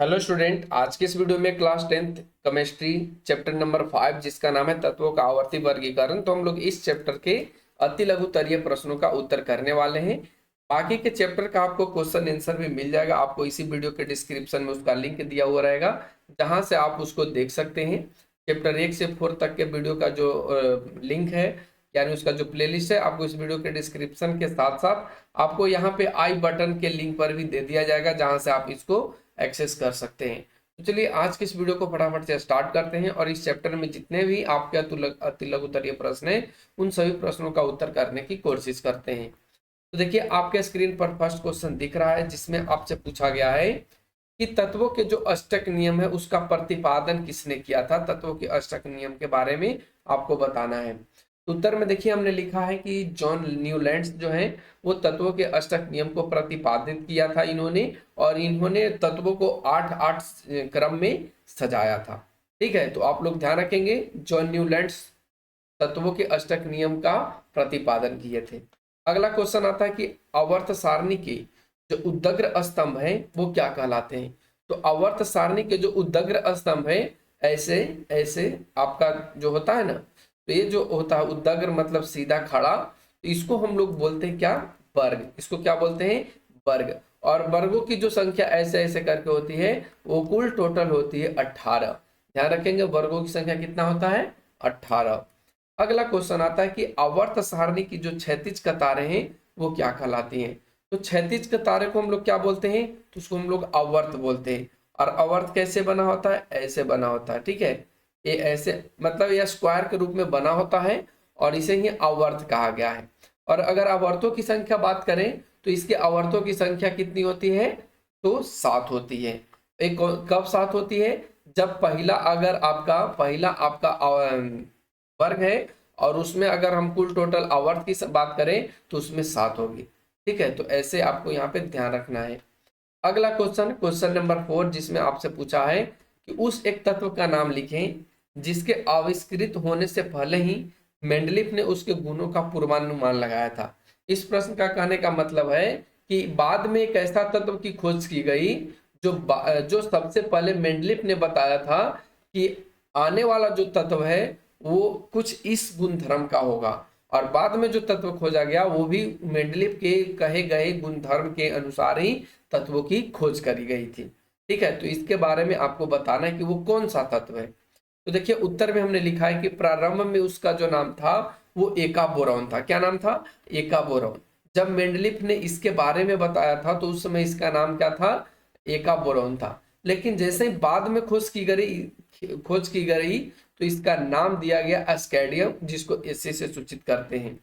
Hello student, आज के इस वीडियो में class 10th chemistry chapter number 5 जिसका नाम है तत्वों का आवर्ती वर्गीकरण। तो हम लोग इस चैप्टर के अति लघुत्तरीय प्रश्नों का उत्तर करने वाले हैं। बाकी के चैप्टर का आपको क्वेश्चन आंसर भी मिल जाएगा। आपको इसी वीडियो के डिस्क्रिप्शन में उसका लिंक दिया हुआ रहेगा, जहां से आप उसको देख सकते हैं। चैप्टर 1 से 4 तक के वीडियो का जो लिंक है, यानी उसका जो प्लेलिस्ट है, आपको इस वीडियो के डिस्क्रिप्शन के साथ साथ आपको यहाँ पे आई बटन के लिंक पर भी दे दिया जाएगा, जहां से आप इसको एक्सेस कर सकते हैं। तो चलिए आज के इस वीडियो को फटाफट से स्टार्ट करते हैं और इस चैप्टर में जितने भी आपके अति लघुत्तरीय प्रश्न हैं, उन सभी प्रश्नों का उत्तर करने की कोशिश करते हैं। तो देखिए, आपके स्क्रीन पर फर्स्ट क्वेश्चन दिख रहा है, जिसमें आपसे पूछा गया है कि तत्वों के जो अष्टक नियम है उसका प्रतिपादन किसने किया था। तत्वों के अष्टक नियम के बारे में आपको बताना है। तो उत्तर में देखिए, हमने लिखा है कि जॉन न्यूलैंड्स जो है वो तत्वों के अष्टक नियम को प्रतिपादित किया था इन्होंने, और इन्होंने तत्वों को 8-8 क्रम में सजाया था। ठीक है, तो आप लोग ध्यान रखेंगे, जॉन न्यूलैंड्स तत्वों के अष्टक नियम का प्रतिपादन किए थे। अगला क्वेश्चन आता है कि आवर्त सारणी के जो उद्दग्र स्तंभ है वो क्या कहलाते हैं। तो आवर्त सारणी के जो उद्दग्र स्तंभ है, ऐसे ऐसे आपका जो होता है ना, तो ये जो होता है उद्दग्र मतलब सीधा खड़ा, तो इसको हम लोग बोलते हैं क्या, वर्ग। इसको क्या बोलते हैं, वर्ग। और वर्गों की जो संख्या ऐसे ऐसे करके होती है वो कुल टोटल होती है 18। ध्यान रखेंगे, वर्गों की संख्या कितना होता है, 18। अगला क्वेश्चन आता है कि आवर्त सारणी की जो क्षैतिज कतारें हैं वो क्या कहलाती हैं। तो क्षैतिज कतारे को हम लोग क्या बोलते हैं, तो उसको हम लोग आवर्त बोलते हैं। और आवर्त कैसे बना होता है, ऐसे बना होता है। ठीक है, ये ऐसे मतलब यह स्क्वायर के रूप में बना होता है और इसे ही आवर्त कहा गया है। और अगर आवर्तों की संख्या बात करें तो इसके आवर्तों की संख्या कितनी होती है, तो 7 होती है। एक कब 7 होती है, जब पहला आपका वर्ग है और उसमें अगर हम कुल टोटल आवर्त की बात करें तो उसमें 7 होगी। ठीक है, तो ऐसे आपको यहाँ पे ध्यान रखना है। अगला क्वेश्चन, क्वेश्चन नंबर 4, जिसमें आपसे पूछा है कि उस एक तत्व का नाम लिखें जिसके आविष्कृत होने से पहले ही मेंडलीफ ने उसके गुणों का पूर्वानुमान लगाया था। इस प्रश्न का कहने का मतलब है कि बाद में एक ऐसा तत्व की खोज की गई जो सबसे पहले मेंडलीफ ने बताया था कि आने वाला जो तत्व है वो कुछ इस गुणधर्म का होगा। और बाद में जो तत्व खोजा गया वो भी मेंडलीफ के कहे गए गुणधर्म के अनुसार ही तत्वों की खोज करी गई थी। ठीक है, तो इसके बारे में आपको बताना है कि वो कौन सा तत्व है। तो देखिए, उत्तर में हमने लिखा है कि प्रारंभ में उसका जो नाम था वो एका बोरॉन था। क्या नाम था, एका बोरॉन। जब मेंडलीफ ने इसके बारे में बताया था तो उस समय इसका नाम क्या था, एका बोरॉन था। लेकिन जैसे ही बाद में खोज की गई तो इसका नाम दिया गया एस्केडियम, जिसको एसए से सूचित करते हैं।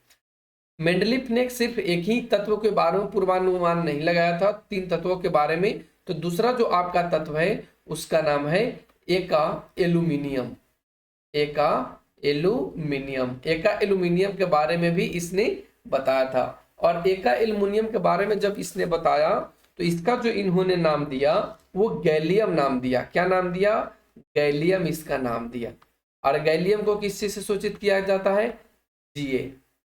मेंडलीफ ने सिर्फ एक ही तत्व के बारे में पूर्वानुमान नहीं लगाया था, 3 तत्वों के बारे में। तो दूसरा जो आपका तत्व है उसका नाम है एका एल्यूमिनियम। एका एल्यूमिनियम, एका एल्यूमिनियम के बारे में भी इसने बताया था। और एका एल्यूमिनियम के बारे में जब इसने बताया तो इसका जो इन्होंने नाम दिया वो गैलियम नाम दिया। क्या नाम दिया, गैलियम इसका नाम दिया। और गैलियम को किस चीज से सूचित किया जाता है, जीए।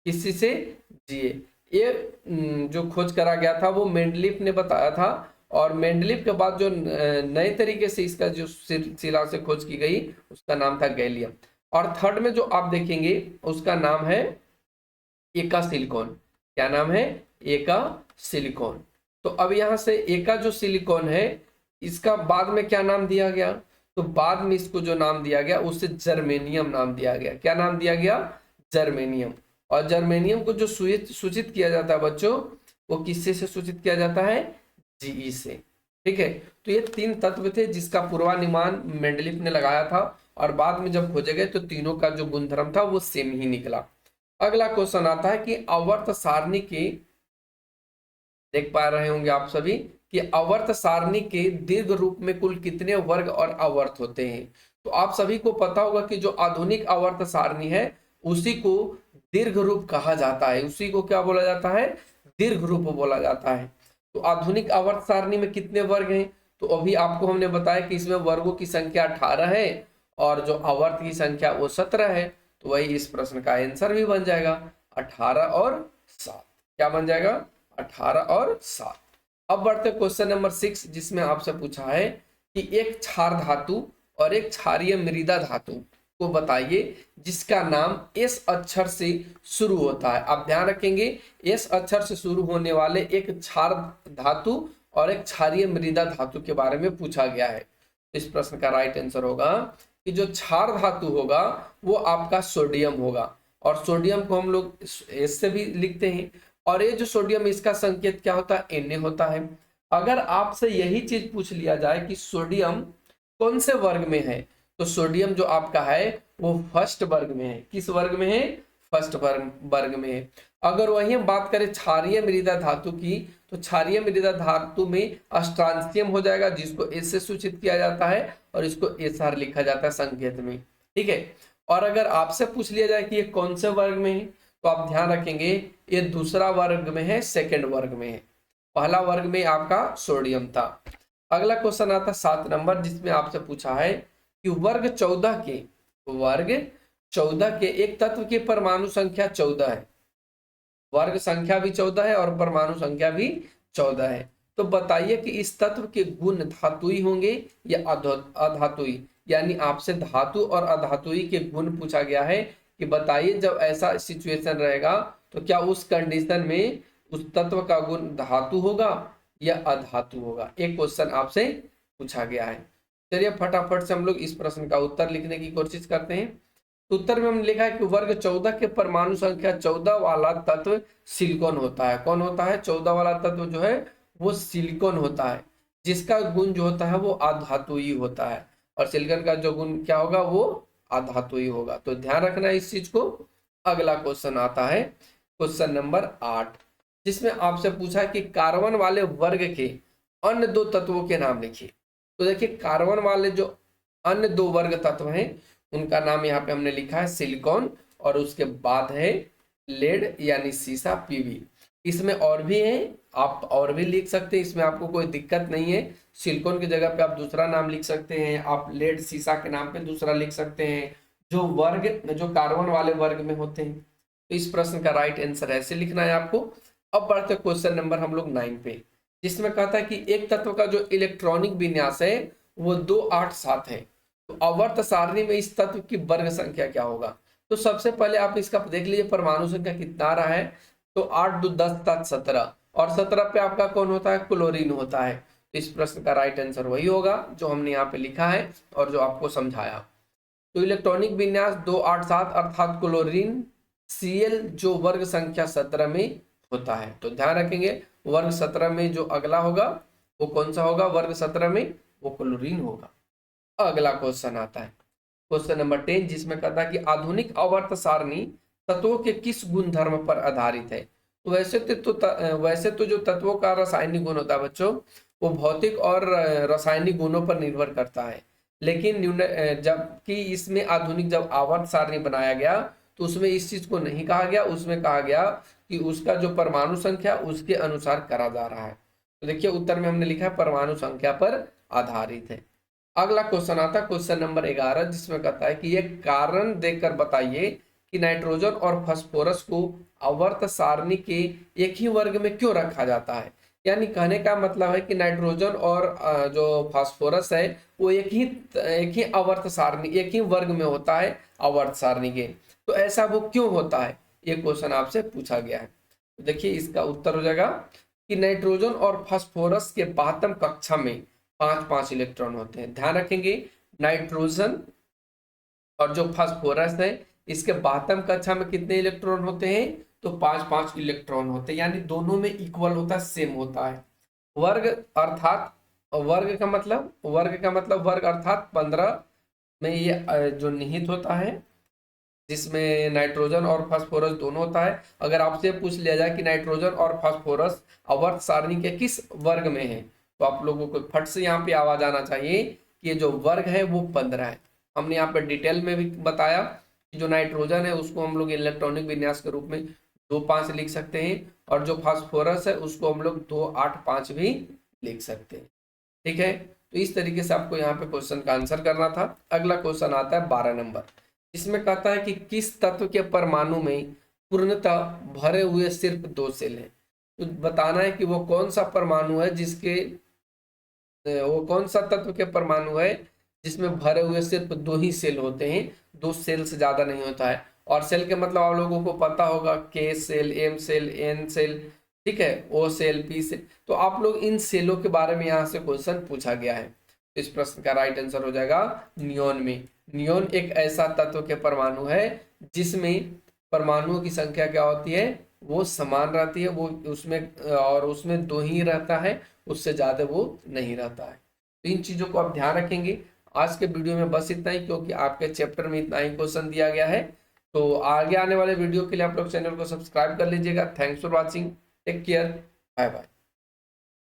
किस चीज से, जीए। ये जो खोज करा गया था वो मेंडलीफ ने बताया था। और मेंडलीफ के बाद जो नए तरीके से इसका जो सिलसिला से खोज की गई उसका नाम था गैलियम। और थर्ड में जो आप देखेंगे उसका नाम है एका सिलिकॉन। क्या नाम है, एका सिलिकॉन। तो अब यहां से एका जो सिलिकॉन है इसका बाद में क्या नाम दिया गया, तो बाद में इसको जो नाम दिया गया उससे जर्मेनियम नाम दिया गया। क्या नाम दिया गया, जर्मेनियम। और जर्मेनियम को जो सूचित किया जाता है बच्चों, वो किससे से सूचित किया जाता है, जीई से। ठीक है, तो ये 3 तत्व थे जिसका पूर्वानुमान मेंडलीफ ने लगाया था, और बाद में जब खोजे गए तो तीनों का जो गुणधर्म था वो सेम ही निकला। अगला क्वेश्चन आता है कि आवर्त सारणी के, देख पा रहे होंगे आप सभी कि आवर्त सारणी के दीर्घ रूप में कुल कितने वर्ग और आवर्त होते हैं। तो आप सभी को पता होगा कि जो आधुनिक आवर्त सारणी है उसी को दीर्घ रूप कहा जाता है। उसी को क्या बोला जाता है, दीर्घ रूप बोला जाता है। तो आधुनिक आवर्त सारणी में कितने वर्ग हैं, तो अभी आपको हमने बताया कि इसमें वर्गों की संख्या 18 है और जो आवर्त की संख्या वो 17 है। तो वही इस प्रश्न का आंसर भी बन जाएगा, 18 और 7। क्या बन जाएगा, 18 और 7। अब बढ़ते क्वेश्चन नंबर 6, जिसमें आपसे पूछा है कि एक क्षार धातु और एक क्षारीय मृदा धातु को बताइए जिसका नाम एस अक्षर से शुरू होता है। आप ध्यान रखेंगे, एस अक्षर से शुरू होने वाले एक क्षार धातु और एक क्षारीय मृदा धातु के बारे में पूछा गया है। इस प्रश्न का राइट आंसर होगा कि जो क्षार धातु होगा वो आपका सोडियम होगा, और सोडियम को हम लोग एस से भी लिखते हैं, और ये जो सोडियम इसका संकेत क्या होता है, Na होता है। अगर आपसे यही चीज पूछ लिया जाए कि सोडियम कौन से वर्ग में है, तो सोडियम जो आपका है वो फर्स्ट वर्ग में है। किस वर्ग में है, फर्स्ट वर्ग में है। अगर वही हम बात करें क्षारीय मृदा धातु की, तो क्षारीय मृदा धातु में अस्ट्रांसियम हो जाएगा, जिसको एस से सूचित किया जाता है, और इसको एसआर लिखा जाता है संकेत में, ठीक है। और अगर आपसे पूछ लिया जाए कि ये कौन से वर्ग में है, तो आप ध्यान रखेंगे ये दूसरा वर्ग में है, सेकेंड वर्ग में है। पहला वर्ग में आपका सोडियम था। अगला क्वेश्चन आता है 7 नंबर, जिसमें आपसे पूछा है कि वर्ग 14 के एक तत्व की परमाणु संख्या 14 है, वर्ग संख्या भी 14 है और परमाणु संख्या भी 14 है। तो बताइए कि इस तत्व के गुण धातुई होंगे या अधातुई, यानी आपसे धातु और अधातुई के गुण पूछा गया है कि बताइए जब ऐसा सिचुएशन रहेगा तो क्या उस कंडीशन में उस तत्व का गुण धातु होगा या अधातु होगा। एक क्वेश्चन आपसे पूछा गया है। चलिए फटाफट से हम लोग इस प्रश्न का उत्तर लिखने की कोशिश करते हैं। तो उत्तर में हमने लिखा है कि वर्ग 14 के परमाणु संख्या 14 वाला तत्व सिलिकॉन होता है। कौन होता है, 14 वाला तत्व जो है वो सिलिकॉन होता है, जिसका गुण जो होता है वो अधातुई होता है, और सिलिकॉन का जो गुण क्या होगा वो अधातुई होगा। तो ध्यान रखना इस चीज को। अगला क्वेश्चन आता है क्वेश्चन नंबर 8, जिसमें आपसे पूछा है कि कार्बन वाले वर्ग के अन्य 2 तत्वों के नाम लिखिए। तो देखिए कार्बन वाले जो अन्य 2 वर्ग तत्व हैं उनका नाम यहाँ पे हमने लिखा है सिलिकॉन, और उसके बाद है लेड यानी सीसा पीवी। इसमें और भी है, आप और भी लिख सकते हैं, इसमें आपको कोई दिक्कत नहीं है। सिलिकॉन की जगह पे आप दूसरा नाम लिख सकते हैं, आप लेड सीसा के नाम पे दूसरा लिख सकते हैं, जो कार्बन वाले वर्ग में होते हैं। तो इस प्रश्न का राइट आंसर ऐसे लिखना है आपको। अब बढ़ते क्वेश्चन नंबर हम लोग 9 पे, जिसमें कहता है कि एक तत्व का जो इलेक्ट्रॉनिक विन्यास है वो 2 8 7 है। तो आवर्त सारणी में इस तत्व की वर्ग संख्या क्या होगा। तो सबसे पहले आप इसका देख लीजिए परमाणु संख्या कितना रहा है। तो 8 2 10 7 17, और 17 पे आपका कौन होता है, क्लोरीन होता है। तो इस प्रश्न का राइट आंसर वही होगा जो हमने यहाँ पे लिखा है और जो आपको समझाया। तो इलेक्ट्रॉनिक विन्यास 2 8 7 अर्थात क्लोरीन Cl जो वर्ग संख्या 17 में होता है। तो ध्यान रखेंगे वर्ग 17 में जो अगला होगा वो कौन सा होगा, वर्ग 17 में वो क्लोरीन होगा। अगला क्वेश्चन आता है क्वेश्चन नंबर 10, जिसमें कहता है कि आधुनिक आवर्त सारणी तत्वों के किस गुणधर्म पर आधारित है। तो वैसे तो जो तत्वों का रासायनिक गुण होता है बच्चों वो भौतिक और रासायनिक गुणों पर निर्भर करता है, लेकिन जबकि इसमें आधुनिक जब आवर्त सारणी बनाया गया तो उसमें इस चीज को नहीं कहा गया, उसमें कहा गया कि उसका जो परमाणु संख्या उसके अनुसार करा जा रहा है। तो देखिए उत्तर में हमने लिखा है परमाणु संख्या पर आधारित है। अगला क्वेश्चन आता है क्वेश्चन नंबर 11, जिसमें कहता है कि एक कारण देकर बताइए कि नाइट्रोजन और फास्फोरस को आवर्त सारणी के एक ही वर्ग में क्यों रखा जाता है। यानी कहने का मतलब है कि नाइट्रोजन और जो फास्फोरस है वो एक ही आवर्त सारणी, एक ही वर्ग में होता है आवर्त सारणी के। तो ऐसा वो क्यों होता है, ये क्वेश्चन आपसे पूछा गया है। तो देखिए इसका उत्तर हो जाएगा कि नाइट्रोजन और फास्फोरस के बाह्यतम कक्षा में 5-5 इलेक्ट्रॉन होते हैं। ध्यान रखेंगे नाइट्रोजन और जो फास्फोरस है इसके बाह्यतम कक्षा में कितने इलेक्ट्रॉन होते हैं, तो 5-5 इलेक्ट्रॉन होते हैं, यानी दोनों में इक्वल होता है, सेम होता है। वर्ग अर्थात वर्ग का मतलब वर्ग अर्थात 15 में ये जो निहित होता है, जिसमें नाइट्रोजन और फास्फोरस दोनों होता है। अगर आपसे पूछ लिया जाए कि नाइट्रोजन और फास्फोरस आवर्त सारणी के किस वर्ग में है, तो आप लोगों को फट से यहाँ पे आवाज आना चाहिए कि ये जो वर्ग है वो 15 है। हमने यहाँ पे डिटेल में भी बताया कि जो नाइट्रोजन है उसको हम लोग इलेक्ट्रॉनिक विन्यास के रूप में 2 5 लिख सकते हैं, और जो फास्फोरस है उसको हम लोग 2 8 5 भी लिख सकते हैं। ठीक है, तो इस तरीके से आपको यहाँ पे क्वेश्चन का आंसर करना था। अगला क्वेश्चन आता है 12 नंबर, इसमें कहता है कि किस तत्व के परमाणु में पूर्णतः भरे हुए सिर्फ 2 सेल हैं। तो बताना है कि वो कौन सा परमाणु है जिसके वो कौन सा तत्व के परमाणु है जिसमें भरे हुए सिर्फ 2 ही सेल होते हैं, 2 सेल से ज्यादा नहीं होता है। और सेल के मतलब आप लोगों को पता होगा, K shell, M shell, N shell, ठीक है, ओ सेल, पी सेल। तो आप लोग इन सेलों के बारे में यहाँ से क्वेश्चन पूछा गया है। इस प्रश्न का राइट आंसर हो जाएगा नियोन में। नियोन एक ऐसा तत्व के परमाणु है जिसमें परमाणुओं की संख्या क्या होती है, वो समान रहती है, वो उसमें 2 ही रहता है, उससे ज्यादा वो नहीं रहता है। तो इन चीजों को आप ध्यान रखेंगे। आज के वीडियो में बस इतना ही, क्योंकि आपके चैप्टर में इतना ही क्वेश्चन दिया गया है। तो आगे आने वाले वीडियो के लिए आप लोग चैनल को सब्सक्राइब कर लीजिएगा। Thanks for watching, take care, bye bye.